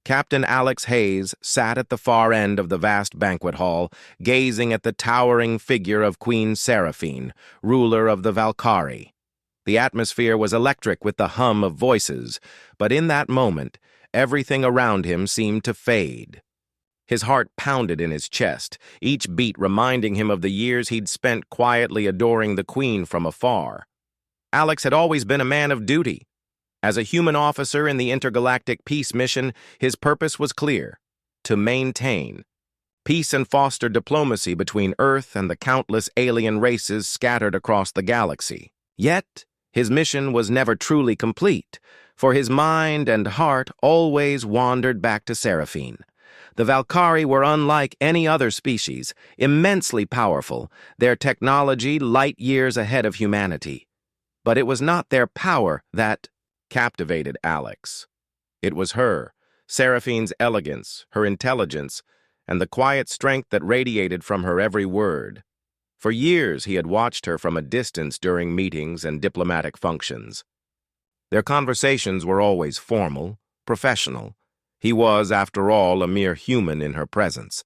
Captain Alex Hayes sat at the far end of the vast banquet hall, gazing at the towering figure of Queen Seraphine, ruler of the Valkyrie. The atmosphere was electric with the hum of voices, but in that moment, everything around him seemed to fade. His heart pounded in his chest, each beat reminding him of the years he'd spent quietly adoring the Queen from afar. Alex had always been a man of duty. As a human officer in the intergalactic peace mission, his purpose was clear: to maintain peace and foster diplomacy between Earth and the countless alien races scattered across the galaxy. Yet, his mission was never truly complete, for his mind and heart always wandered back to Seraphine. The Valkyrie were unlike any other species, immensely powerful, their technology light years ahead of humanity. But it was not their power that captivated Alex. It was her, Seraphine's elegance, her intelligence, and the quiet strength that radiated from her every word. For years he had watched her from a distance during meetings and diplomatic functions. Their conversations were always formal, professional. He was, after all, a mere human in her presence.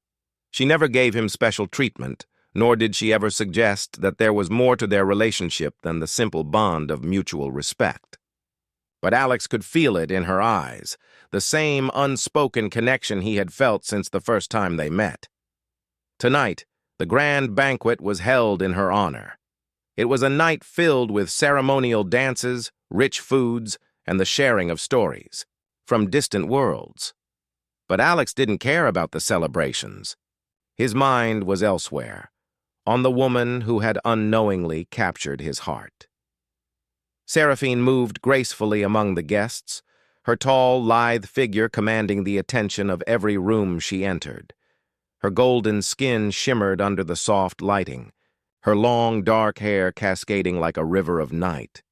She never gave him special treatment, nor did she ever suggest that there was more to their relationship than the simple bond of mutual respect. But Alex could feel it in her eyes, the same unspoken connection he had felt since the first time they met. Tonight, the grand banquet was held in her honor. It was a night filled with ceremonial dances, rich foods, and the sharing of stories from distant worlds. But Alex didn't care about the celebrations. His mind was elsewhere, on the woman who had unknowingly captured his heart. Seraphine moved gracefully among the guests, her tall, lithe figure commanding the attention of every room she entered. Her golden skin shimmered under the soft lighting, her long, dark hair cascading like a river of night.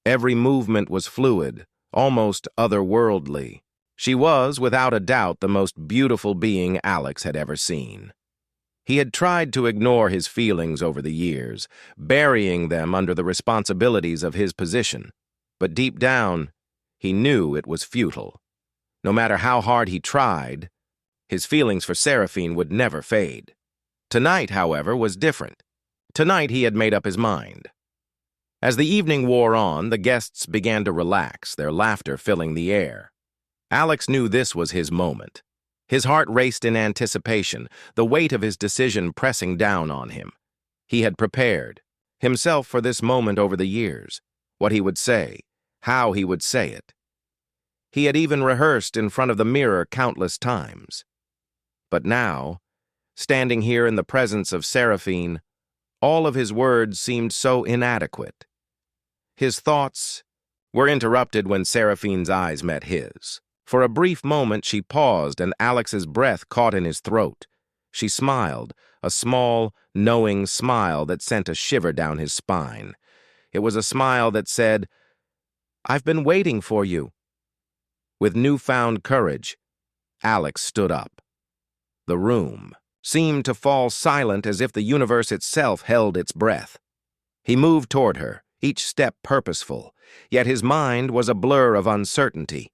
Every movement was fluid, almost otherworldly. She was, without a doubt, the most beautiful being Alex had ever seen. He had tried to ignore his feelings over the years, burying them under the responsibilities of his position. But deep down, he knew it was futile. No matter how hard he tried, his feelings for Seraphine would never fade. Tonight, however, was different. Tonight he had made up his mind. As the evening wore on, the guests began to relax, their laughter filling the air. Alex knew this was his moment. His heart raced in anticipation, the weight of his decision pressing down on him. He had prepared himself for this moment over the years, what he would say, how he would say it. He had even rehearsed in front of the mirror countless times. But now, standing here in the presence of Seraphine, all of his words seemed so inadequate. His thoughts were interrupted when Seraphine's eyes met his. For a brief moment she paused, and Alex's breath caught in his throat. She smiled, a small, knowing smile that sent a shiver down his spine. It was a smile that said, "I've been waiting for you." With newfound courage, Alex stood up. The room seemed to fall silent, as if the universe itself held its breath. He moved toward her, each step purposeful, yet his mind was a blur of uncertainty.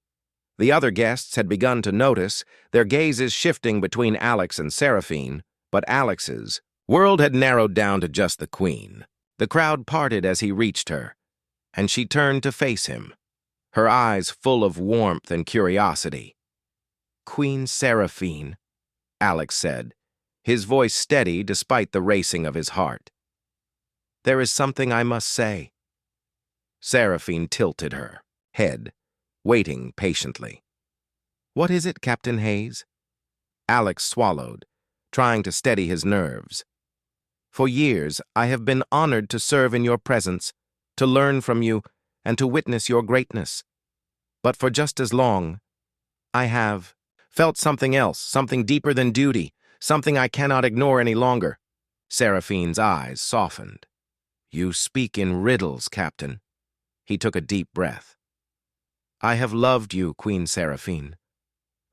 The other guests had begun to notice, their gazes shifting between Alex and Seraphine, but Alex's world had narrowed down to just the Queen. The crowd parted as he reached her, and she turned to face him, her eyes full of warmth and curiosity. "Queen Seraphine," Alex said, his voice steady despite the racing of his heart. "There is something I must say." Seraphine tilted her head, waiting patiently. "What is it, Captain Hayes?" Alex swallowed, trying to steady his nerves. "For years, I have been honored to serve in your presence, to learn from you, and to witness your greatness. But for just as long, I have felt something else, something deeper than duty, something I cannot ignore any longer." Seraphine's eyes softened. "You speak in riddles, Captain." He took a deep breath. "I have loved you, Queen Seraphine.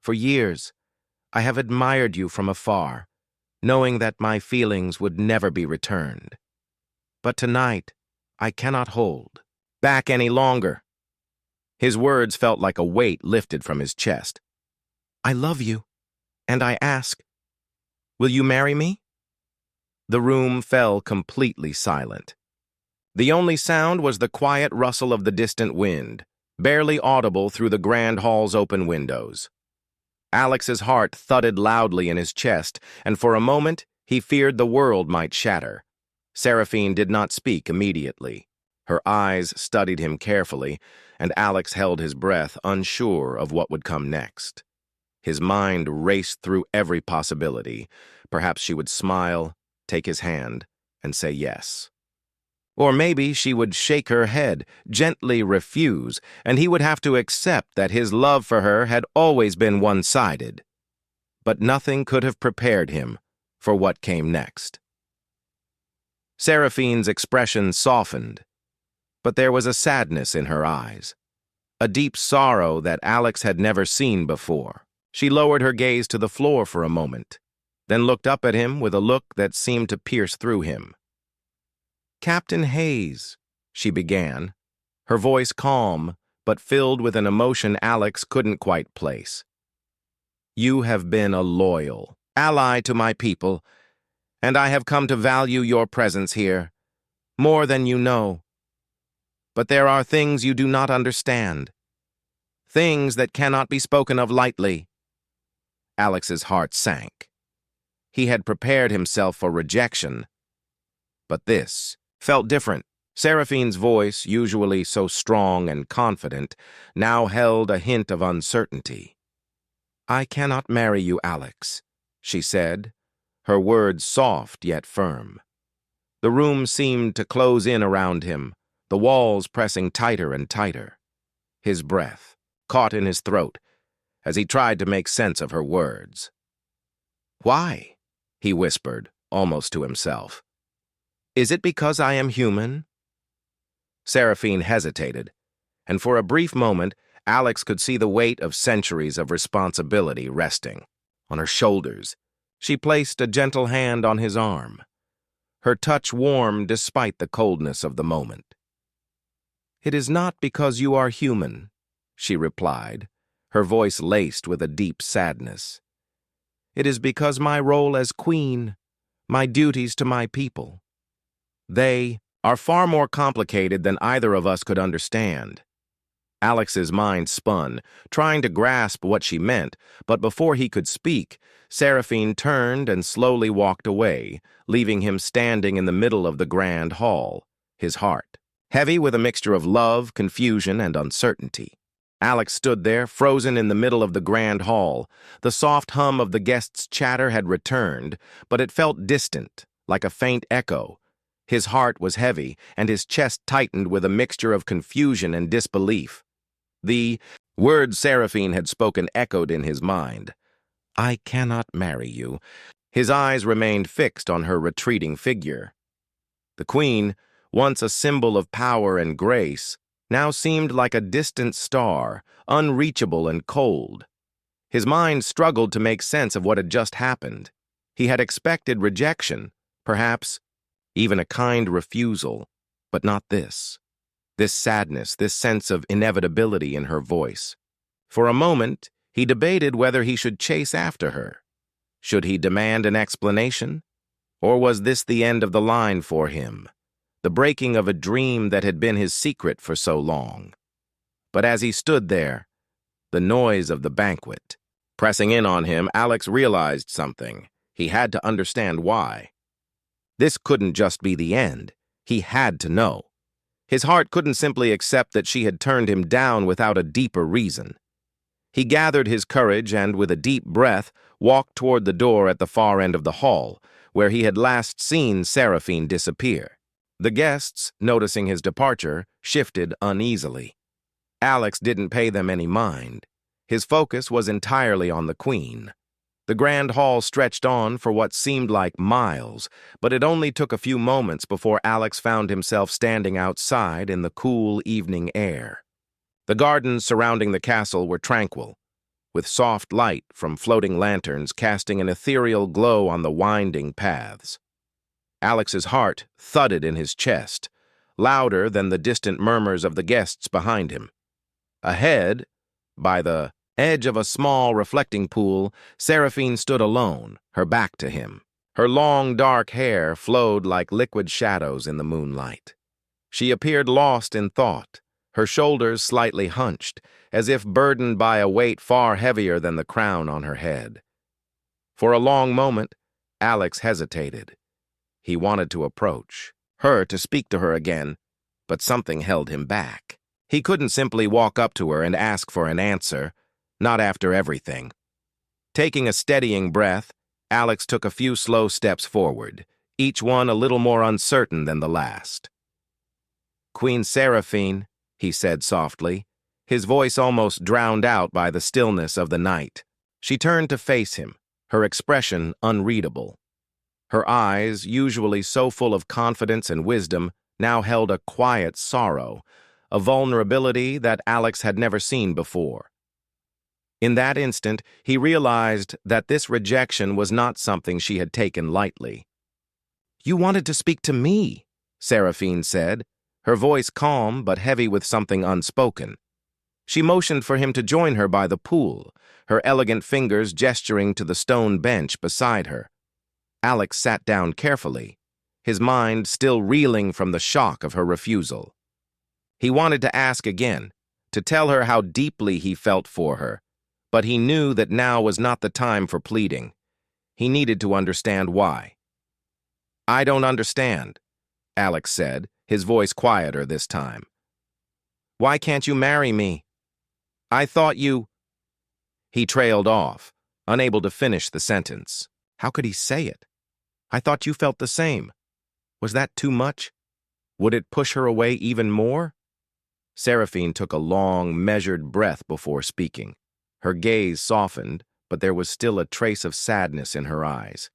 For years, I have admired you from afar, knowing that my feelings would never be returned. But tonight, I cannot hold back any longer." His words felt like a weight lifted from his chest. I love you, and I ask, will you marry me? The room fell completely silent. The only sound was the quiet rustle of the distant wind, barely audible through the grand hall's open windows. Alex's heart thudded loudly in his chest, and for a moment he feared the world might shatter. Seraphine did not speak immediately. Her eyes studied him carefully, and Alex held his breath, unsure of what would come next. His mind raced through every possibility. Perhaps she would smile, take his hand, and say yes. Or maybe she would shake her head, gently refuse, and he would have to accept that his love for her had always been one-sided. But nothing could have prepared him for what came next. Seraphine's expression softened, but there was a sadness in her eyes, a deep sorrow that Alex had never seen before. She lowered her gaze to the floor for a moment, then looked up at him with a look that seemed to pierce through him. "Captain Hayes," she began, her voice calm, but filled with an emotion Alex couldn't quite place. "You have been a loyal ally to my people, and I have come to value your presence here, more than you know. But there are things you do not understand, things that cannot be spoken of lightly." Alex's heart sank. He had prepared himself for rejection, but this felt different. Seraphine's voice, usually so strong and confident, now held a hint of uncertainty. "I cannot marry you, Alex," she said, her words soft yet firm. The room seemed to close in around him, the walls pressing tighter and tighter. His breath caught in his throat as he tried to make sense of her words. "Why?" he whispered, almost to himself. "Is it because I am human?" Seraphine hesitated, and for a brief moment, Alex could see the weight of centuries of responsibility resting on her shoulders. She placed a gentle hand on his arm, her touch warm despite the coldness of the moment. "It is not because you are human," she replied, her voice laced with a deep sadness. "It is because my role as queen, my duties to my people. They are far more complicated than either of us could understand." Alex's mind spun, trying to grasp what she meant, but before he could speak, Seraphine turned and slowly walked away, leaving him standing in the middle of the grand hall, his heart heavy with a mixture of love, confusion, and uncertainty. Alex stood there, frozen in the middle of the grand hall. The soft hum of the guests' chatter had returned, but it felt distant, like a faint echo. His heart was heavy, and his chest tightened with a mixture of confusion and disbelief. The words Seraphine had spoken echoed in his mind. "I cannot marry you." His eyes remained fixed on her retreating figure. The queen, once a symbol of power and grace, now seemed like a distant star, unreachable and cold. His mind struggled to make sense of what had just happened. He had expected rejection, perhaps even a kind refusal, but not this. This sadness, this sense of inevitability in her voice. For a moment, he debated whether he should chase after her. Should he demand an explanation? Or was this the end of the line for him? The breaking of a dream that had been his secret for so long. But as he stood there, the noise of the banquet pressing in on him, Alex realized something. He had to understand why. This couldn't just be the end. He had to know. His heart couldn't simply accept that she had turned him down without a deeper reason. He gathered his courage and, with a deep breath, walked toward the door at the far end of the hall, where he had last seen Seraphine disappear. The guests, noticing his departure, shifted uneasily. Alex didn't pay them any mind. His focus was entirely on the queen. The grand hall stretched on for what seemed like miles, but it only took a few moments before Alex found himself standing outside in the cool evening air. The gardens surrounding the castle were tranquil, with soft light from floating lanterns casting an ethereal glow on the winding paths. Alex's heart thudded in his chest, louder than the distant murmurs of the guests behind him. Ahead, by the edge of a small reflecting pool, Seraphine stood alone, her back to him. Her long, dark hair flowed like liquid shadows in the moonlight. She appeared lost in thought, her shoulders slightly hunched, as if burdened by a weight far heavier than the crown on her head. For a long moment, Alex hesitated. He wanted to approach her, to speak to her again, but something held him back. He couldn't simply walk up to her and ask for an answer, not after everything. Taking a steadying breath, Alex took a few slow steps forward, each one a little more uncertain than the last. "Queen Seraphine," he said softly, his voice almost drowned out by the stillness of the night. She turned to face him, her expression unreadable. Her eyes, usually so full of confidence and wisdom, now held a quiet sorrow, a vulnerability that Alex had never seen before. In that instant, he realized that this rejection was not something she had taken lightly. "You wanted to speak to me," Seraphine said, her voice calm but heavy with something unspoken. She motioned for him to join her by the pool, her elegant fingers gesturing to the stone bench beside her. Alex sat down carefully, his mind still reeling from the shock of her refusal. He wanted to ask again, to tell her how deeply he felt for her, but he knew that now was not the time for pleading. He needed to understand why. "I don't understand," Alex said, his voice quieter this time. "Why can't you marry me? I thought you—" He trailed off, unable to finish the sentence. How could he say it? "I thought you felt the same." Was that too much? Would it push her away even more? Seraphine took a long, measured breath before speaking. Her gaze softened, but there was still a trace of sadness in her eyes.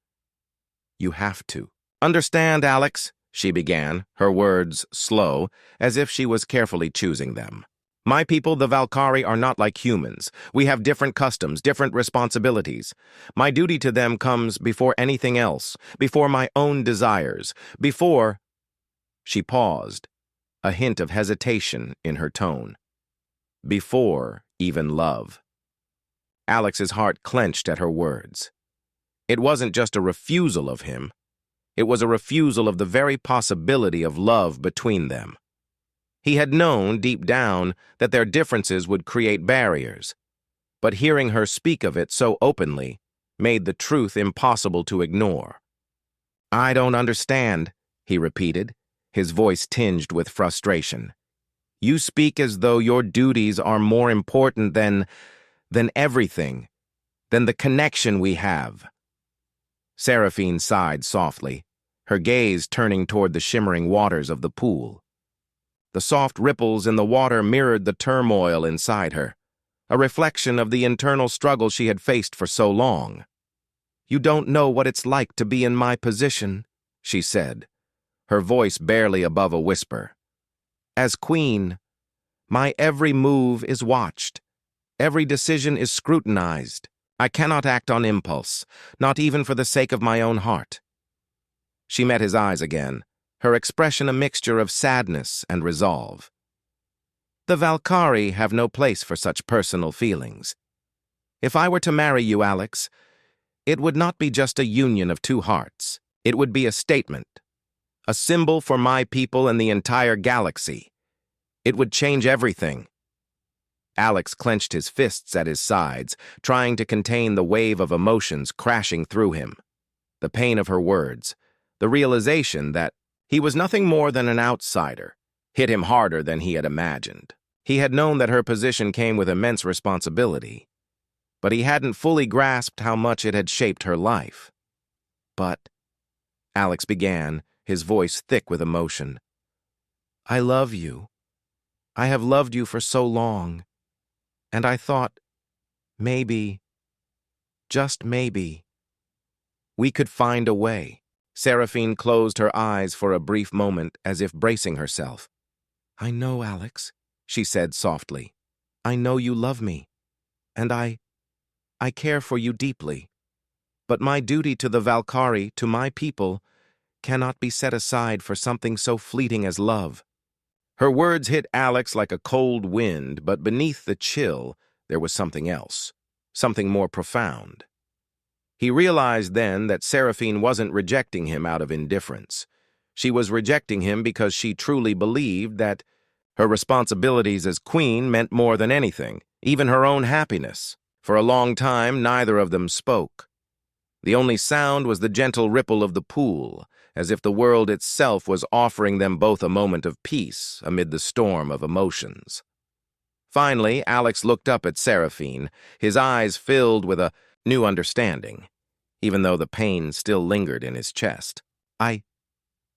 "You have to." "Understand, Alex," she began, her words slow, as if she was carefully choosing them. "My people, the Valkyrie, are not like humans. We have different customs, different responsibilities. My duty to them comes before anything else, before my own desires, before—" She paused, a hint of hesitation in her tone. "Before even love." Alex's heart clenched at her words. It wasn't just a refusal of him. It was a refusal of the very possibility of love between them. He had known, deep down, that their differences would create barriers, but hearing her speak of it so openly made the truth impossible to ignore. "I don't understand," he repeated, his voice tinged with frustration. "You speak as though your duties are more important than everything, than the connection we have." Seraphine sighed softly, her gaze turning toward the shimmering waters of the pool. The soft ripples in the water mirrored the turmoil inside her, a reflection of the internal struggle she had faced for so long. "You don't know what it's like to be in my position," she said, her voice barely above a whisper. "As queen, my every move is watched. Every decision is scrutinized. I cannot act on impulse, not even for the sake of my own heart." She met his eyes again, her expression a mixture of sadness and resolve. "The Valkyrie have no place for such personal feelings. If I were to marry you, Alex, it would not be just a union of two hearts. It would be a statement, a symbol for my people and the entire galaxy. It would change everything." Alex clenched his fists at his sides, trying to contain the wave of emotions crashing through him. The pain of her words, the realization that he was nothing more than an outsider, hit him harder than he had imagined. He had known that her position came with immense responsibility, but he hadn't fully grasped how much it had shaped her life. "But," Alex began, his voice thick with emotion, "I love you. I have loved you for so long, and I thought, maybe, just maybe, we could find a way." Seraphine closed her eyes for a brief moment as if bracing herself. "I know, Alex," she said softly. "I know you love me, and I care for you deeply. But my duty to the Valkyrie, to my people, cannot be set aside for something so fleeting as love." Her words hit Alex like a cold wind, but beneath the chill, there was something else, something more profound. He realized then that Seraphine wasn't rejecting him out of indifference. She was rejecting him because she truly believed that her responsibilities as queen meant more than anything, even her own happiness. For a long time, neither of them spoke. The only sound was the gentle ripple of the pool, as if the world itself was offering them both a moment of peace amid the storm of emotions. Finally, Alex looked up at Seraphine, his eyes filled with a new understanding, even though the pain still lingered in his chest.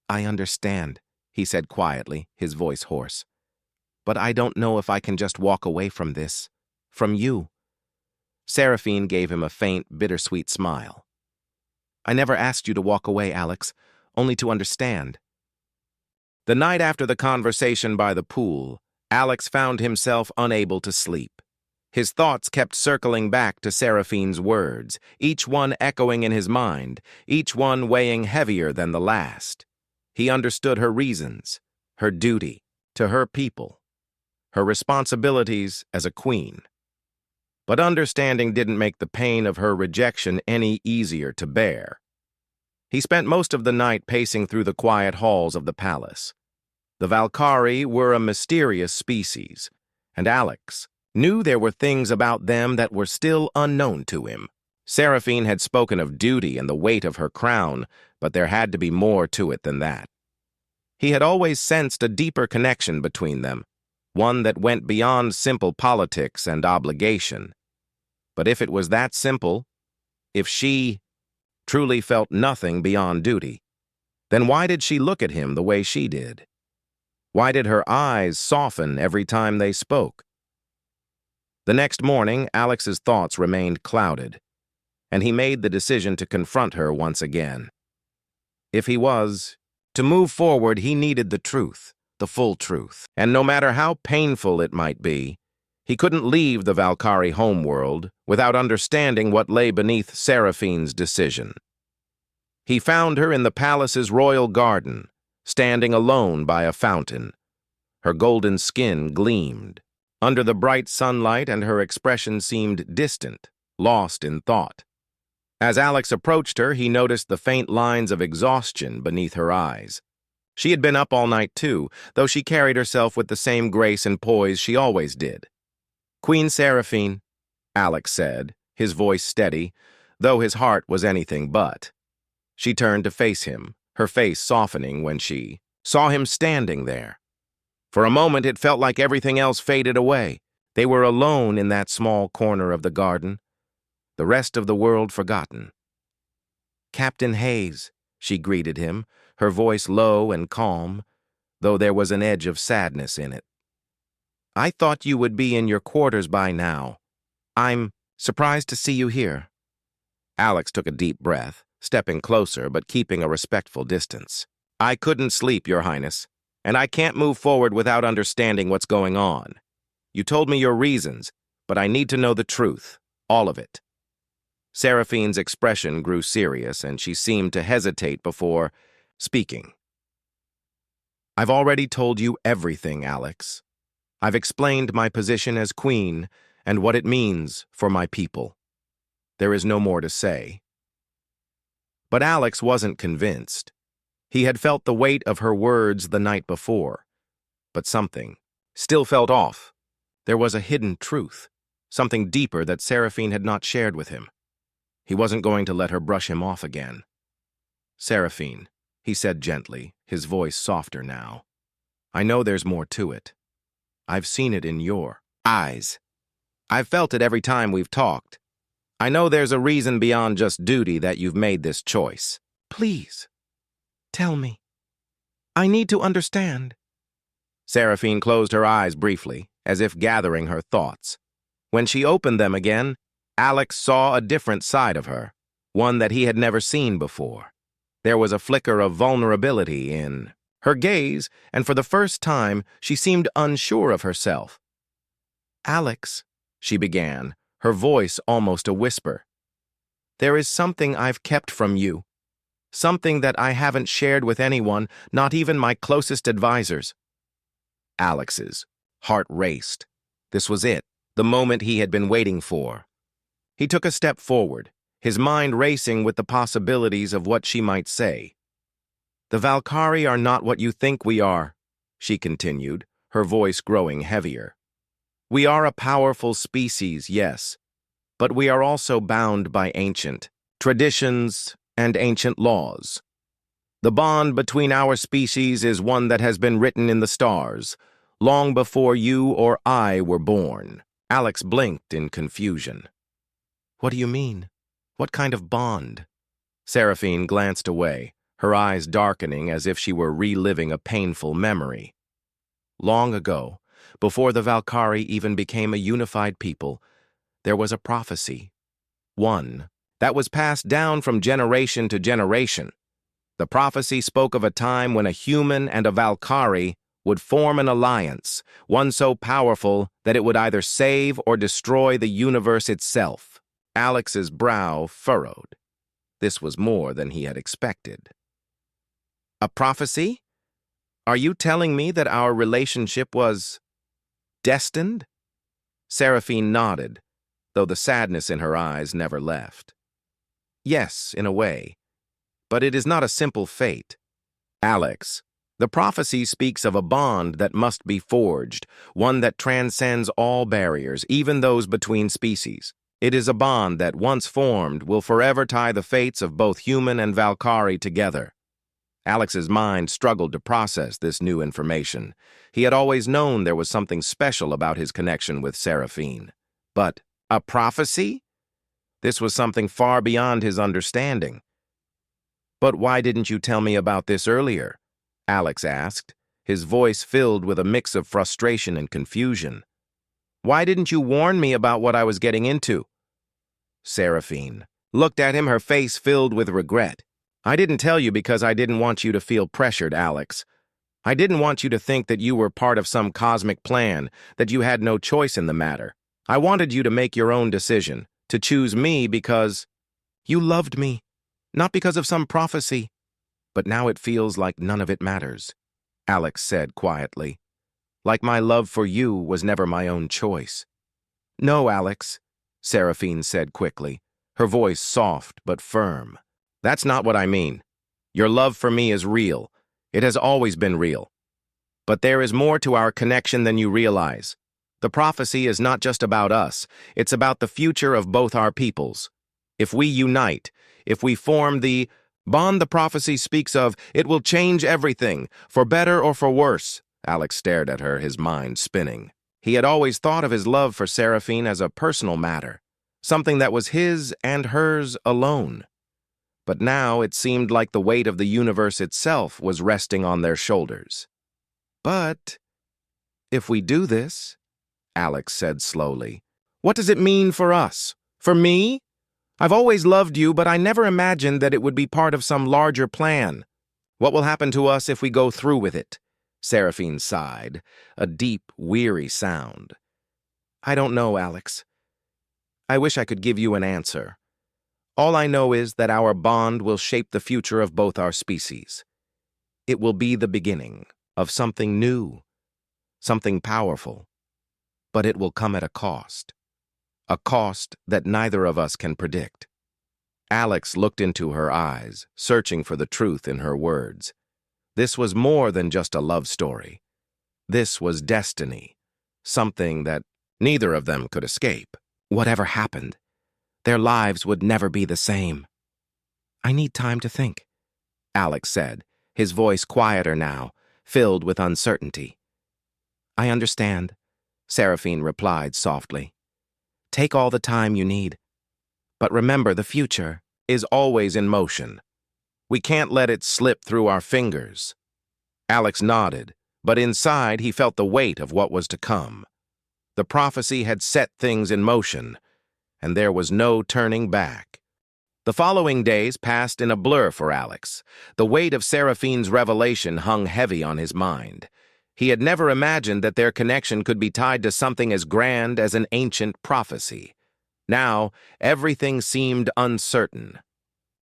I understand, he said quietly, his voice hoarse. But I don't know if I can just walk away from this. From you. Seraphine gave him a faint, bittersweet smile. I never asked you to walk away, Alex, only to understand. The night after the conversation by the pool, Alex found himself unable to sleep. His thoughts kept circling back to Seraphine's words, each one echoing in his mind, each one weighing heavier than the last. He understood her reasons, her duty to her people, her responsibilities as a queen. But understanding didn't make the pain of her rejection any easier to bear. He spent most of the night pacing through the quiet halls of the palace. The Valkyrie were a mysterious species, and Alex knew there were things about them that were still unknown to him. Seraphine had spoken of duty and the weight of her crown, but there had to be more to it than that. He had always sensed a deeper connection between them, one that went beyond simple politics and obligation. But if it was that simple, if she truly felt nothing beyond duty, then why did she look at him the way she did? Why did her eyes soften every time they spoke? The next morning, Alex's thoughts remained clouded, and he made the decision to confront her once again. If he was to move forward, he needed the truth, the full truth, and no matter how painful it might be, he couldn't leave the Valkyrie homeworld without understanding what lay beneath Seraphine's decision. He found her in the palace's royal garden, standing alone by a fountain. Her golden skin gleamed under the bright sunlight, and her expression seemed distant, lost in thought. As Alex approached her, he noticed the faint lines of exhaustion beneath her eyes. She had been up all night too, though she carried herself with the same grace and poise she always did. Queen Seraphine, Alex said, his voice steady, though his heart was anything but. She turned to face him, her face softening when she saw him standing there. For a moment, it felt like everything else faded away. They were alone in that small corner of the garden, the rest of the world forgotten. Captain Hayes, she greeted him, her voice low and calm, though there was an edge of sadness in it. I thought you would be in your quarters by now. I'm surprised to see you here. Alex took a deep breath, stepping closer but keeping a respectful distance. I couldn't sleep, Your Highness, and I can't move forward without understanding what's going on. You told me your reasons, but I need to know the truth, all of it. Seraphine's expression grew serious, and she seemed to hesitate before speaking. I've already told you everything, Alex. I've explained my position as queen and what it means for my people. There is no more to say. But Alex wasn't convinced. He had felt the weight of her words the night before, but something still felt off. There was a hidden truth, something deeper that Seraphine had not shared with him. He wasn't going to let her brush him off again. Seraphine, he said gently, his voice softer now. I know there's more to it. I've seen it in your eyes. I've felt it every time we've talked. I know there's a reason beyond just duty that you've made this choice. Please, tell me. I need to understand. Seraphine closed her eyes briefly, as if gathering her thoughts. When she opened them again, Alex saw a different side of her, one that he had never seen before. There was a flicker of vulnerability in her gaze, and for the first time, she seemed unsure of herself. Alex, she began, her voice almost a whisper. There is something I've kept from you. Something that I haven't shared with anyone, not even my closest advisors. Alex's heart raced. This was it, the moment he had been waiting for. He took a step forward, his mind racing with the possibilities of what she might say. "The Valkyrie are not what you think we are," she continued, her voice growing heavier. "We are a powerful species, yes, but we are also bound by ancient traditions and ancient laws. The bond between our species is one that has been written in the stars, long before you or I were born." Alex blinked in confusion. "What do you mean? What kind of bond?" Seraphine glanced away, her eyes darkening as if she were reliving a painful memory. Long ago, before the Valkyrie even became a unified people, there was a prophecy. One that was passed down from generation to generation. The prophecy spoke of a time when a human and a Valkyrie would form an alliance, one so powerful that it would either save or destroy the universe itself. Alex's brow furrowed. This was more than he had expected. "A prophecy? Are you telling me that our relationship was destined?" Seraphine nodded, though the sadness in her eyes never left. "Yes, in a way. But it is not a simple fate. Alex, the prophecy speaks of a bond that must be forged, one that transcends all barriers, even those between species. It is a bond that, once formed, will forever tie the fates of both human and Valkyrie together." Alex's mind struggled to process this new information. He had always known there was something special about his connection with Seraphine. But a prophecy? This was something far beyond his understanding. "But why didn't you tell me about this earlier?" Alex asked, his voice filled with a mix of frustration and confusion. "Why didn't you warn me about what I was getting into?" Seraphine looked at him, her face filled with regret. "I didn't tell you because I didn't want you to feel pressured, Alex. I didn't want you to think that you were part of some cosmic plan, that you had no choice in the matter. I wanted you to make your own decision, to choose me because you loved me, not because of some prophecy. But now it feels like none of it matters," Alex said quietly. "Like my love for you was never my own choice." "No, Alex," Seraphine said quickly, her voice soft but firm. "That's not what I mean. Your love for me is real. It has always been real. But there is more to our connection than you realize. The prophecy is not just about us. It's about the future of both our peoples. If we unite, if we form the bond the prophecy speaks of, it will change everything, for better or for worse." Alex stared at her, his mind spinning. He had always thought of his love for Seraphine as a personal matter, something that was his and hers alone. But now it seemed like the weight of the universe itself was resting on their shoulders. "But if we do this," Alex said slowly, "what does it mean for us? For me? I've always loved you, but I never imagined that it would be part of some larger plan. What will happen to us if we go through with it?" Seraphine sighed, a deep, weary sound. "I don't know, Alex. I wish I could give you an answer. All I know is that our bond will shape the future of both our species. It will be the beginning of something new, something powerful. But it will come at a cost that neither of us can predict." Alex looked into her eyes, searching for the truth in her words. This was more than just a love story. This was destiny, something that neither of them could escape. Whatever happened, their lives would never be the same. "I need time to think," Alex said, his voice quieter now, filled with uncertainty. "I understand," Seraphine replied softly. "Take all the time you need. But remember, the future is always in motion. We can't let it slip through our fingers." Alex nodded, but inside he felt the weight of what was to come. The prophecy had set things in motion, and there was no turning back. The following days passed in a blur for Alex. The weight of Seraphine's revelation hung heavy on his mind. He had never imagined that their connection could be tied to something as grand as an ancient prophecy. Now, everything seemed uncertain.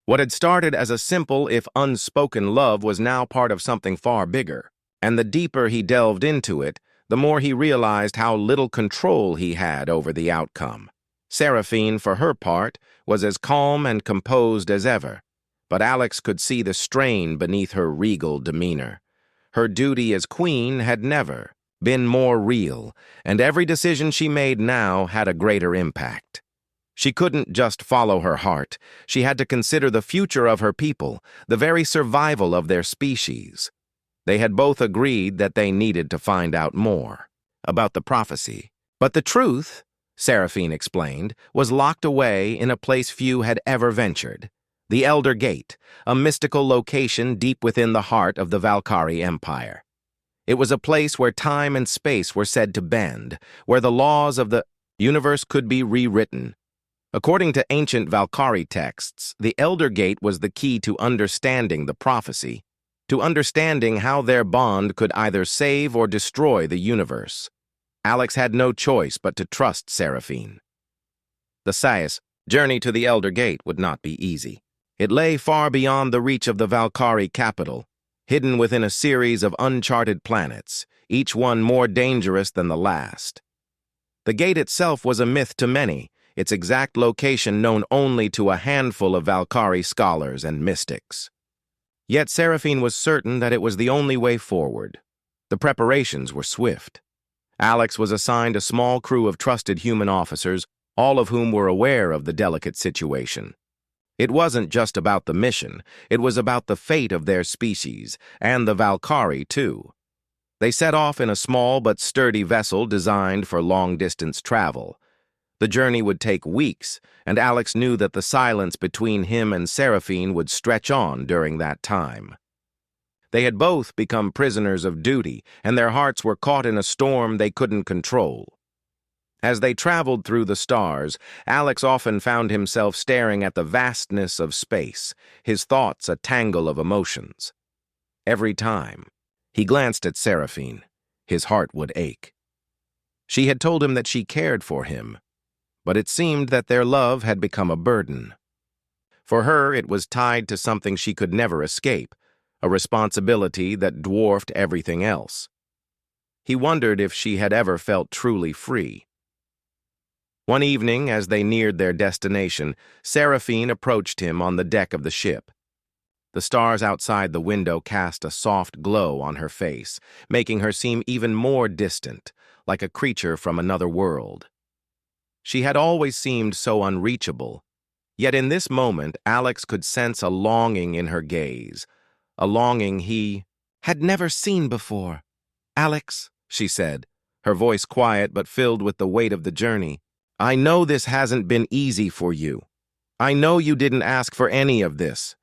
What had started as a simple, if unspoken love was now part of something far bigger. And the deeper he delved into it, the more he realized how little control he had over the outcome. Seraphine, for her part, was as calm and composed as ever, but Alex could see the strain beneath her regal demeanor. Her duty as queen had never been more real, and every decision she made now had a greater impact. She couldn't just follow her heart. She had to consider the future of her people, the very survival of their species. They had both agreed that they needed to find out more about the prophecy. But the truth, Seraphine explained, was locked away in a place few had ever ventured. The Elder Gate, a mystical location deep within the heart of the Valkyrie Empire. It was a place where time and space were said to bend, where the laws of the universe could be rewritten. According to ancient Valkyrie texts, the Elder Gate was the key to understanding the prophecy, to understanding how their bond could either save or destroy the universe. Alex had no choice but to trust Seraphine. The Sci's journey to the Elder Gate would not be easy. It lay far beyond the reach of the Valkyrie capital, hidden within a series of uncharted planets, each one more dangerous than the last. The gate itself was a myth to many, its exact location known only to a handful of Valkyrie scholars and mystics. Yet Seraphine was certain that it was the only way forward. The preparations were swift. Alex was assigned a small crew of trusted human officers, all of whom were aware of the delicate situation. It wasn't just about the mission, it was about the fate of their species, and the Valkyrie, too. They set off in a small but sturdy vessel designed for long-distance travel. The journey would take weeks, and Alex knew that the silence between him and Seraphine would stretch on during that time. They had both become prisoners of duty, and their hearts were caught in a storm they couldn't control. As they traveled through the stars, Alex often found himself staring at the vastness of space, his thoughts a tangle of emotions. Every time he glanced at Seraphine, his heart would ache. She had told him that she cared for him, but it seemed that their love had become a burden. For her, it was tied to something she could never escape, a responsibility that dwarfed everything else. He wondered if she had ever felt truly free. One evening, as they neared their destination, Seraphine approached him on the deck of the ship. The stars outside the window cast a soft glow on her face, making her seem even more distant, like a creature from another world. She had always seemed so unreachable, yet in this moment Alex could sense a longing in her gaze, a longing he had never seen before. "Alex," she said, her voice quiet but filled with the weight of the journey, "I know this hasn't been easy for you. I know you didn't ask for any of this,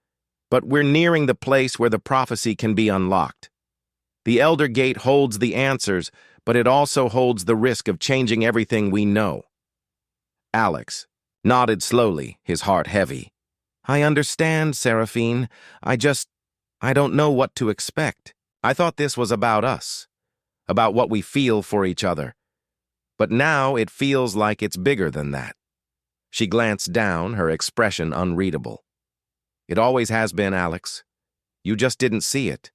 but we're nearing the place where the prophecy can be unlocked. The Elder Gate holds the answers, but it also holds the risk of changing everything we know." Alex nodded slowly, his heart heavy. "I understand, Seraphine. I don't know what to expect. I thought this was about us, about what we feel for each other. But now it feels like it's bigger than that." She glanced down, her expression unreadable. "It always has been, Alex. You just didn't see it.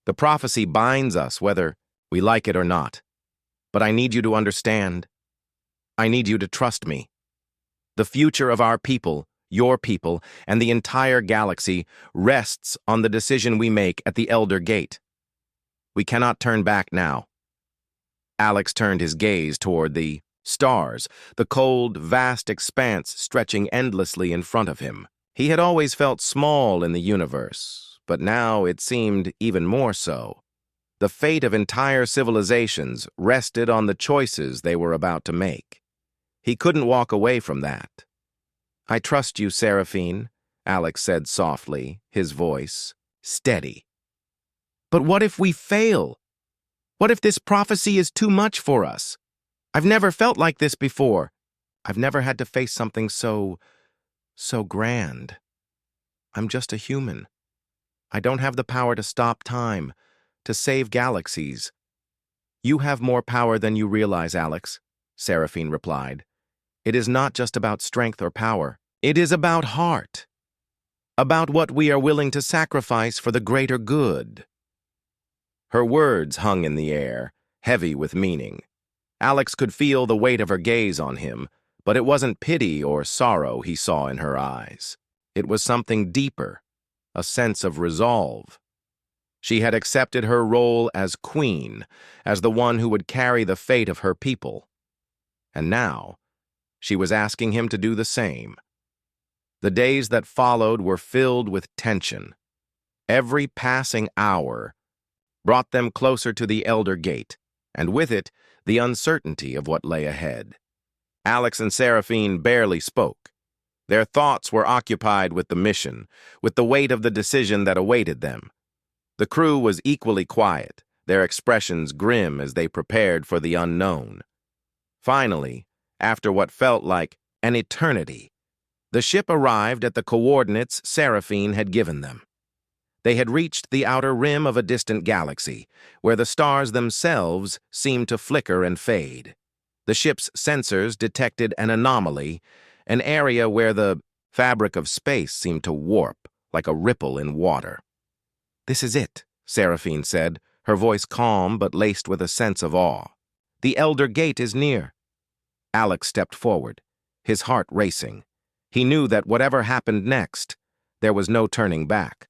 The prophecy binds us, whether we like it or not. But I need you to understand. I need you to trust me. The future of our people, your people, and the entire galaxy rests on the decision we make at the Elder Gate. We cannot turn back now." Alex turned his gaze toward the stars, the cold, vast expanse stretching endlessly in front of him. He had always felt small in the universe, but now it seemed even more so. The fate of entire civilizations rested on the choices they were about to make. He couldn't walk away from that. "I trust you, Seraphine," Alex said softly, his voice steady. "But what if we fail? What if this prophecy is too much for us? I've never felt like this before. I've never had to face something so grand. I'm just a human. I don't have the power to stop time, to save galaxies." "You have more power than you realize, Alex," Seraphine replied. "It is not just about strength or power. It is about heart, about what we are willing to sacrifice for the greater good." Her words hung in the air, heavy with meaning. Alex could feel the weight of her gaze on him, but it wasn't pity or sorrow he saw in her eyes. It was something deeper, a sense of resolve. She had accepted her role as queen, as the one who would carry the fate of her people. And now, she was asking him to do the same. The days that followed were filled with tension. Every passing hour brought them closer to the Elder Gate, and with it, the uncertainty of what lay ahead. Alex and Seraphine barely spoke. Their thoughts were occupied with the mission, with the weight of the decision that awaited them. The crew was equally quiet, their expressions grim as they prepared for the unknown. Finally, after what felt like an eternity, the ship arrived at the coordinates Seraphine had given them. They had reached the outer rim of a distant galaxy, where the stars themselves seemed to flicker and fade. The ship's sensors detected an anomaly, an area where the fabric of space seemed to warp like a ripple in water. "This is it," Seraphine said, her voice calm but laced with a sense of awe. "The Elder Gate is near." Alex stepped forward, his heart racing. He knew that whatever happened next, there was no turning back.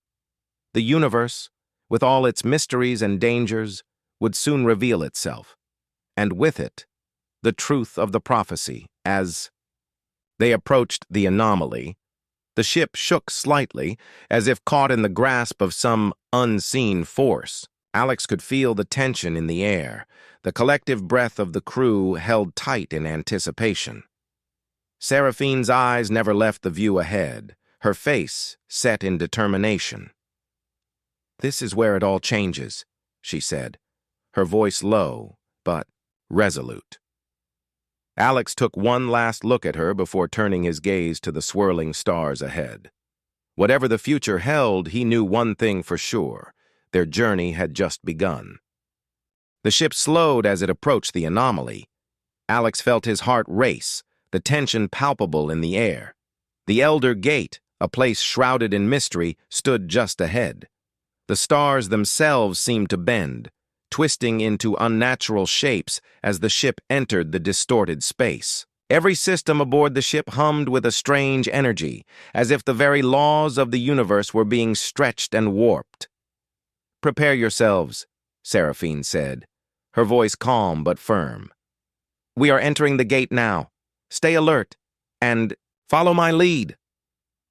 The universe, with all its mysteries and dangers, would soon reveal itself, and with it, the truth of the prophecy. As they approached the anomaly, the ship shook slightly, as if caught in the grasp of some unseen force. Alex could feel the tension in the air, the collective breath of the crew held tight in anticipation. Seraphine's eyes never left the view ahead, her face set in determination. "This is where it all changes," she said, her voice low, but resolute. Alex took one last look at her before turning his gaze to the swirling stars ahead. Whatever the future held, he knew one thing for sure: their journey had just begun. The ship slowed as it approached the anomaly. Alex felt his heart race, the tension palpable in the air. The Elder Gate, a place shrouded in mystery, stood just ahead. The stars themselves seemed to bend, twisting into unnatural shapes as the ship entered the distorted space. Every system aboard the ship hummed with a strange energy, as if the very laws of the universe were being stretched and warped. "Prepare yourselves," Seraphine said, her voice calm but firm. "We are entering the gate now. Stay alert, and follow my lead."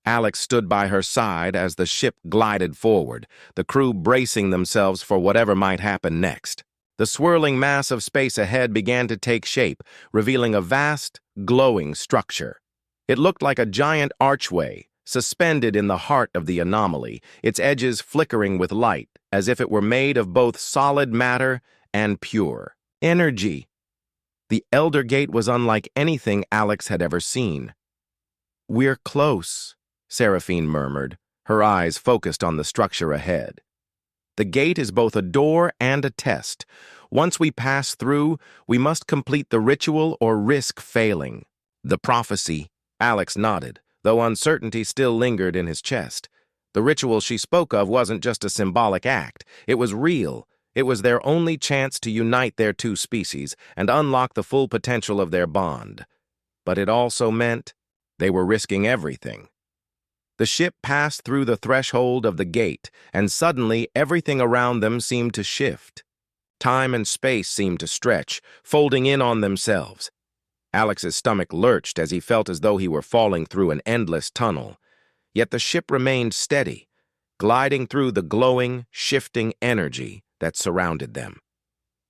Alex stood by her side as the ship glided forward, the crew bracing themselves for whatever might happen next. The swirling mass of space ahead began to take shape, revealing a vast, glowing structure. It looked like a giant archway, suspended in the heart of the anomaly, its edges flickering with light, as if it were made of both solid matter and pure energy. The Elder Gate was unlike anything Alex had ever seen. "We're close," Seraphine murmured, her eyes focused on the structure ahead. "The gate is both a door and a test. Once we pass through, we must complete the ritual or risk failing." "The prophecy," Alex nodded, though uncertainty still lingered in his chest. The ritual she spoke of wasn't just a symbolic act. It was real. It was their only chance to unite their two species and unlock the full potential of their bond. But it also meant they were risking everything. The ship passed through the threshold of the gate, and suddenly everything around them seemed to shift. Time and space seemed to stretch, folding in on themselves. Alex's stomach lurched as he felt as though he were falling through an endless tunnel. Yet the ship remained steady, gliding through the glowing, shifting energy that surrounded them.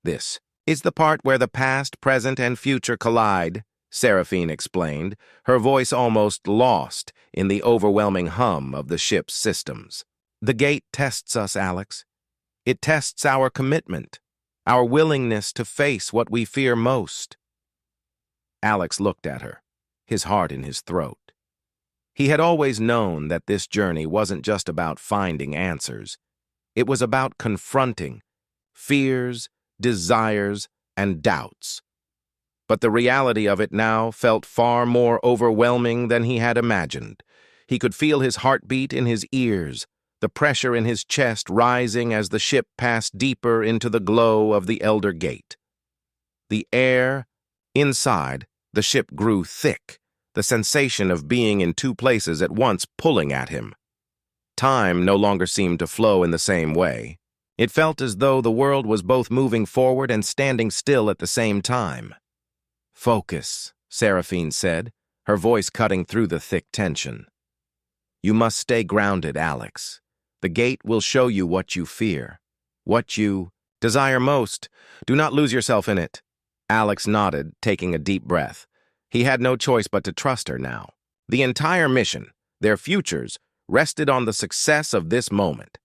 "This is the part where the past, present, and future collide," Seraphine explained, her voice almost lost in the overwhelming hum of the ship's systems. "The gate tests us, Alex. It tests our commitment, our willingness to face what we fear most." Alex looked at her, his heart in his throat. He had always known that this journey wasn't just about finding answers. It was about confronting fears, desires, and doubts. But the reality of it now felt far more overwhelming than he had imagined. He could feel his heartbeat in his ears, the pressure in his chest rising as the ship passed deeper into the glow of the Elder Gate. The air inside the ship grew thick, the sensation of being in two places at once pulling at him. Time no longer seemed to flow in the same way. It felt as though the world was both moving forward and standing still at the same time. "Focus," Seraphine said, her voice cutting through the thick tension. "You must stay grounded, Alex. The gate will show you what you fear, what you desire most. Do not lose yourself in it." Alex nodded, taking a deep breath. He had no choice but to trust her now. The entire mission, their futures, rested on the success of this moment.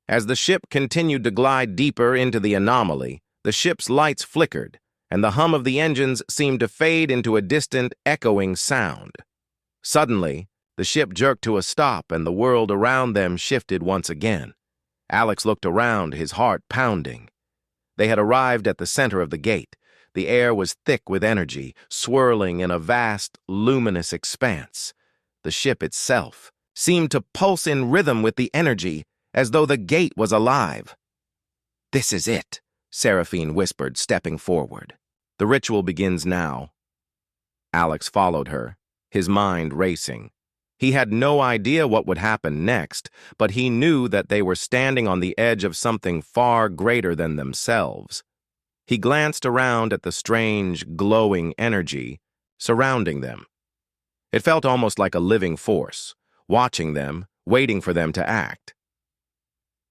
As the ship continued to glide deeper into the anomaly, the ship's lights flickered, and the hum of the engines seemed to fade into a distant, echoing sound. Suddenly, the ship jerked to a stop, and the world around them shifted once again. Alex looked around, his heart pounding. They had arrived at the center of the gate. The air was thick with energy, swirling in a vast, luminous expanse. The ship itself seemed to pulse in rhythm with the energy, as though the gate was alive. "This is it," Seraphine whispered, stepping forward. "The ritual begins now." Alex followed her, his mind racing. He had no idea what would happen next, but he knew that they were standing on the edge of something far greater than themselves. He glanced around at the strange, glowing energy surrounding them. It felt almost like a living force, watching them, waiting for them to act.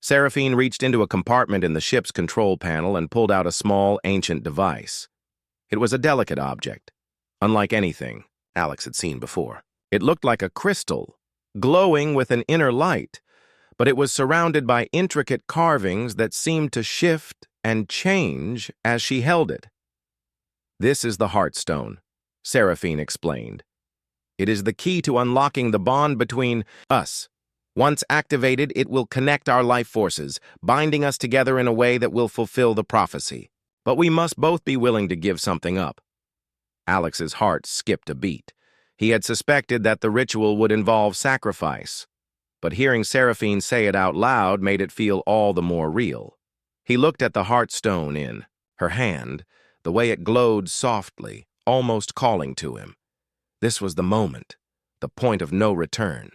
Seraphine reached into a compartment in the ship's control panel and pulled out a small, ancient device. It was a delicate object, unlike anything Alex had seen before. It looked like a crystal, glowing with an inner light, but it was surrounded by intricate carvings that seemed to shift and change as she held it. "This is the Heartstone," Seraphine explained. "It is the key to unlocking the bond between us. Once activated, it will connect our life forces, binding us together in a way that will fulfill the prophecy. But we must both be willing to give something up." Alex's heart skipped a beat. He had suspected that the ritual would involve sacrifice, but hearing Seraphine say it out loud made it feel all the more real. He looked at the Heartstone in her hand, the way it glowed softly, almost calling to him. This was the moment, the point of no return.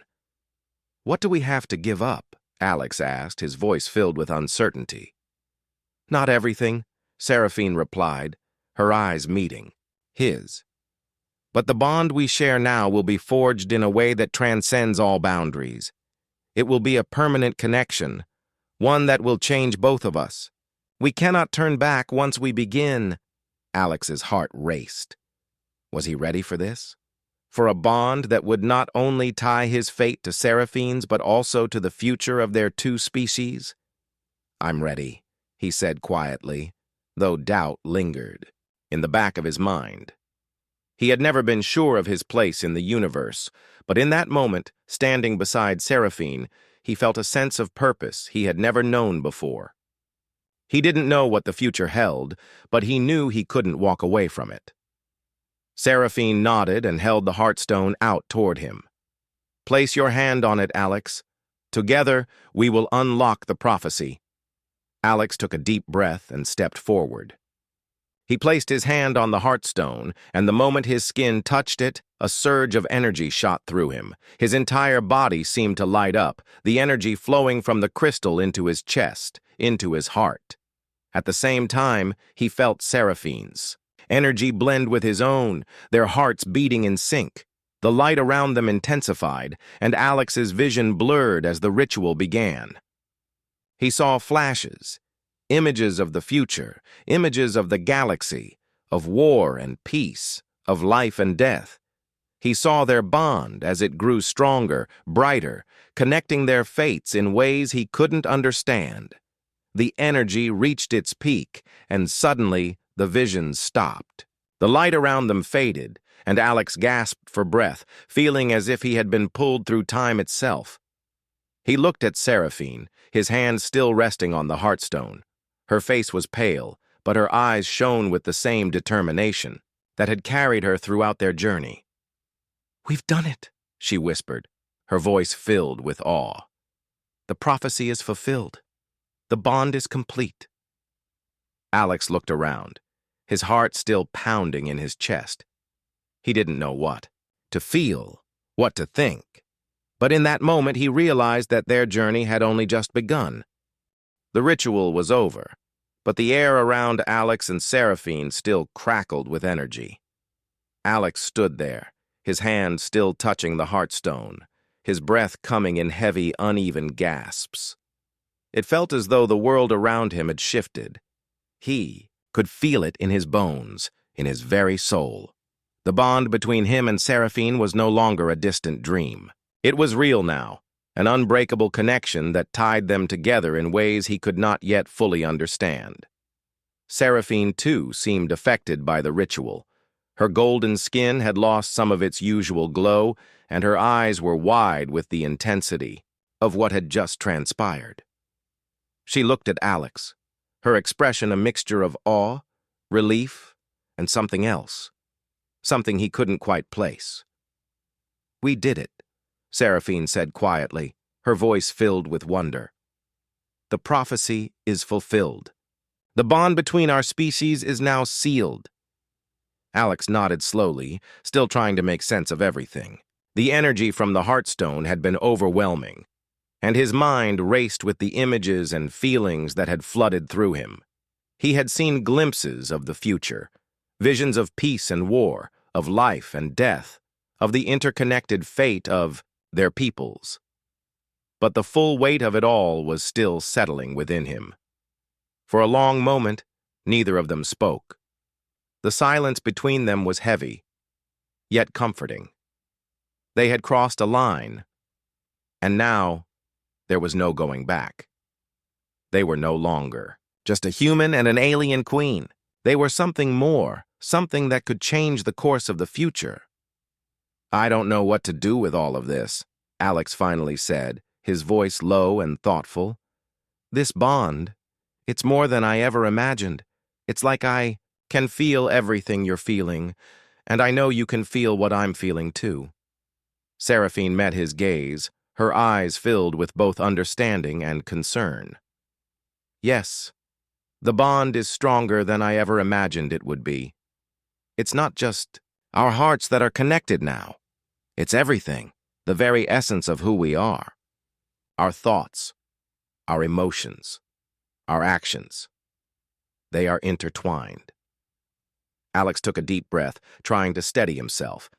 "What do we have to give up?" Alex asked, his voice filled with uncertainty. "Not everything," Seraphine replied, her eyes meeting his. "But the bond we share now will be forged in a way that transcends all boundaries. It will be a permanent connection, one that will change both of us. We cannot turn back once we begin." Alex's heart raced. Was he ready for this? For a bond that would not only tie his fate to Seraphine's, but also to the future of their two species? "I'm ready," he said quietly, though doubt lingered in the back of his mind. He had never been sure of his place in the universe, but in that moment, standing beside Seraphine, he felt a sense of purpose he had never known before. He didn't know what the future held, but he knew he couldn't walk away from it. Seraphine nodded and held the Heartstone out toward him. "Place your hand on it, Alex. Together, we will unlock the prophecy." Alex took a deep breath and stepped forward. He placed his hand on the Heartstone, and the moment his skin touched it, a surge of energy shot through him. His entire body seemed to light up, the energy flowing from the crystal into his chest, into his heart. At the same time, he felt Seraphine's energy blend with his own, their hearts beating in sync. The light around them intensified, and Alex's vision blurred as the ritual began. He saw flashes, images of the future, images of the galaxy, of war and peace, of life and death. He saw their bond as it grew stronger, brighter, connecting their fates in ways he couldn't understand. The energy reached its peak, and suddenly the vision stopped. The light around them faded, and Alex gasped for breath, feeling as if he had been pulled through time itself. He looked at Seraphine, his hand still resting on the Heartstone. Her face was pale, but her eyes shone with the same determination that had carried her throughout their journey. "We've done it," she whispered, her voice filled with awe. "The prophecy is fulfilled. The bond is complete." Alex looked around. his heart still pounding in his chest. He didn't know what to feel, what to think. But in that moment, he realized that their journey had only just begun. The ritual was over, but the air around Alex and Seraphine still crackled with energy. Alex stood there, his hand still touching the heartstone, his breath coming in heavy, uneven gasps. It felt as though the world around him had shifted. He could feel it in his bones, in his very soul. The bond between him and Seraphine was no longer a distant dream. It was real now, an unbreakable connection that tied them together in ways he could not yet fully understand. Seraphine, too, seemed affected by the ritual. Her golden skin had lost some of its usual glow, and her eyes were wide with the intensity of what had just transpired. She looked at Alex, her expression a mixture of awe, relief, and something else, something he couldn't quite place. "We did it," Seraphine said quietly, her voice filled with wonder. "The prophecy is fulfilled. The bond between our species is now sealed." Alex nodded slowly, still trying to make sense of everything. The energy from the Heartstone had been overwhelming, and his mind raced with the images and feelings that had flooded through him. He had seen glimpses of the future, visions of peace and war, of life and death, of the interconnected fate of their peoples. But the full weight of it all was still settling within him. For a long moment, neither of them spoke. The silence between them was heavy, yet comforting. They had crossed a line, and now there was no going back. They were no longer just a human and an alien queen. They were something more, something that could change the course of the future. "I don't know what to do with all of this," Alex finally said, his voice low and thoughtful. "This bond, it's more than I ever imagined. It's like I can feel everything you're feeling, and I know you can feel what I'm feeling too." Seraphine met his gaze, her eyes filled with both understanding and concern. "Yes, the bond is stronger than I ever imagined it would be. It's not just our hearts that are connected now. It's everything, the very essence of who we are. Our thoughts, our emotions, our actions. They are intertwined." Alex took a deep breath, trying to steady himself.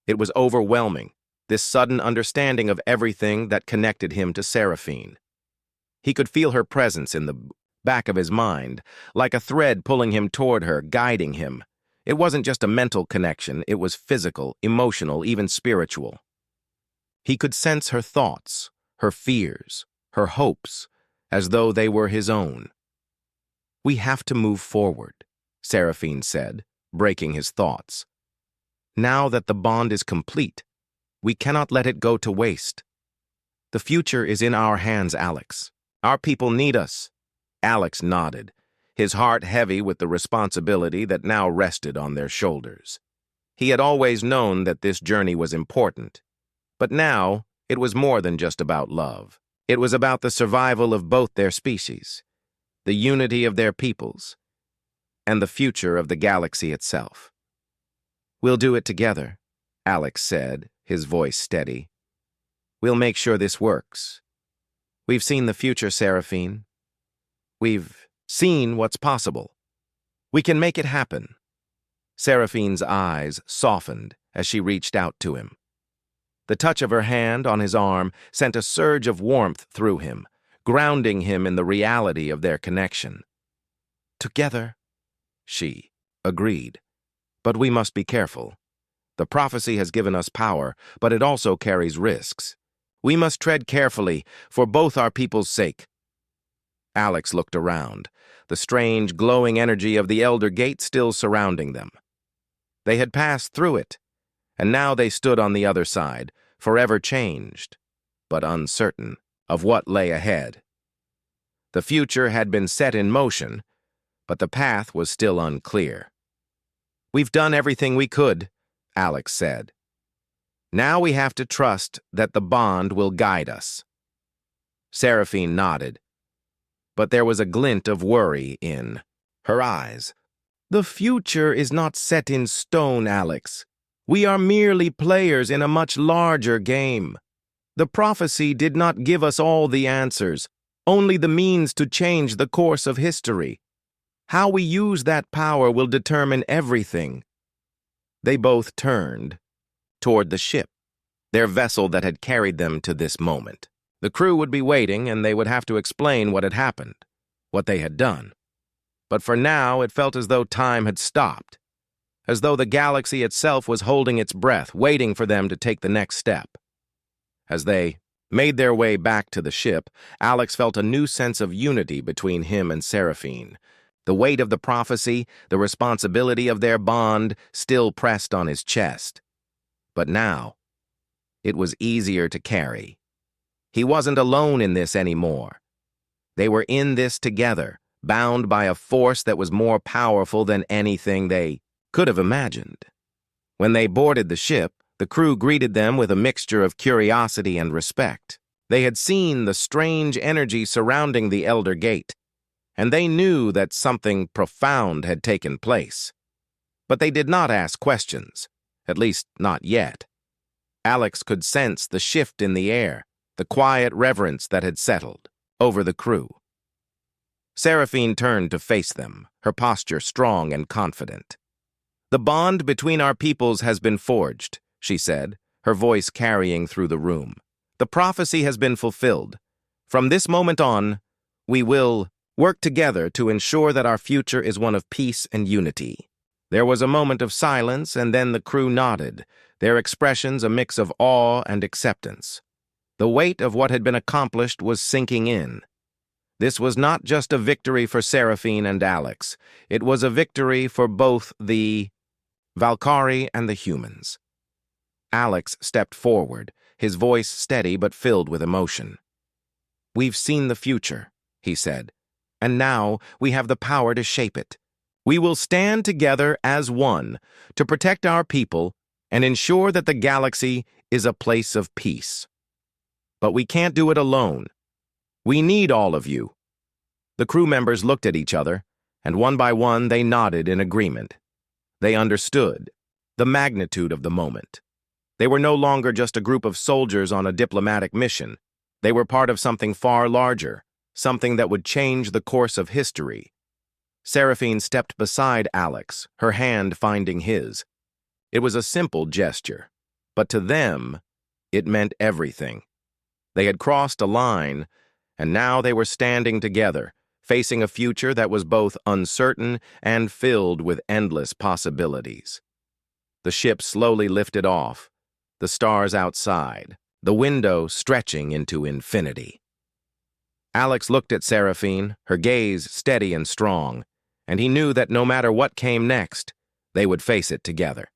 It was overwhelming, this sudden understanding of everything that connected him to Seraphine. He could feel her presence in the back of his mind, like a thread pulling him toward her, guiding him. It wasn't just a mental connection, it was physical, emotional, even spiritual. He could sense her thoughts, her fears, her hopes, as though they were his own. "We have to move forward," Seraphine said, breaking his thoughts. "Now that the bond is complete, we cannot let it go to waste. The future is in our hands, Alex. Our people need us." Alex nodded, his heart heavy with the responsibility that now rested on their shoulders. He had always known that this journey was important, but now it was more than just about love. It was about the survival of both their species, the unity of their peoples, and the future of the galaxy itself. "We'll do it together," Alex said, his voice steady. "We'll make sure this works. We've seen the future, Seraphine. We've seen what's possible. We can make it happen." Seraphine's eyes softened as she reached out to him. The touch of her hand on his arm sent a surge of warmth through him, grounding him in the reality of their connection. "Together," she agreed. "But we must be careful. The prophecy has given us power, but it also carries risks. We must tread carefully for both our people's sake." Alex looked around, the strange, glowing energy of the Elder Gate still surrounding them. They had passed through it, and now they stood on the other side, forever changed, but uncertain of what lay ahead. The future had been set in motion, but the path was still unclear. "We've done everything we could," Alex said. "Now we have to trust that the bond will guide us." Seraphine nodded, but there was a glint of worry in her eyes. The future is not set in stone, Alex. We are merely players in a much larger game. The prophecy did not give us all the answers, only the means to change the course of history. How we use that power will determine everything. They both turned toward the ship, their vessel that had carried them to this moment. The crew would be waiting, and they would have to explain what had happened, what they had done. But for now, it felt as though time had stopped, as though the galaxy itself was holding its breath, waiting for them to take the next step. As they made their way back to the ship, Alex felt a new sense of unity between him and Seraphine. The weight of the prophecy, the responsibility of their bond, still pressed on his chest. But now, it was easier to carry. He wasn't alone in this anymore. They were in this together, bound by a force that was more powerful than anything they could have imagined. When they boarded the ship, the crew greeted them with a mixture of curiosity and respect. They had seen the strange energy surrounding the Elder Gate, and they knew that something profound had taken place. But they did not ask questions, at least not yet. Alex could sense the shift in the air, the quiet reverence that had settled over the crew. Seraphine turned to face them, her posture strong and confident. "The bond between our peoples has been forged," she said, her voice carrying through the room. "The prophecy has been fulfilled. From this moment on, we will work together to ensure that our future is one of peace and unity." There was a moment of silence, and then the crew nodded, their expressions a mix of awe and acceptance. The weight of what had been accomplished was sinking in. This was not just a victory for Seraphine and Alex. It was a victory for both the Valkyrie and the humans. Alex stepped forward, his voice steady but filled with emotion. "We've seen the future," he said, "and now we have the power to shape it. We will stand together as one to protect our people and ensure that the galaxy is a place of peace. But we can't do it alone. We need all of you." The crew members looked at each other, and one by one they nodded in agreement. They understood the magnitude of the moment. They were no longer just a group of soldiers on a diplomatic mission. They were part of something far larger, something that would change the course of history. Seraphine stepped beside Alex, her hand finding his. It was a simple gesture, but to them, it meant everything. They had crossed a line, and now they were standing together, facing a future that was both uncertain and filled with endless possibilities. The ship slowly lifted off, the stars outside, the window stretching into infinity. Alex looked at Seraphine, her gaze steady and strong, and he knew that no matter what came next, they would face it together.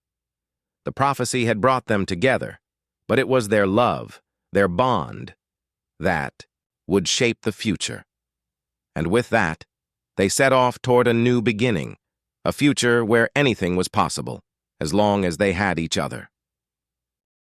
The prophecy had brought them together, but it was their love, their bond, that would shape the future. And with that, they set off toward a new beginning, a future where anything was possible, as long as they had each other.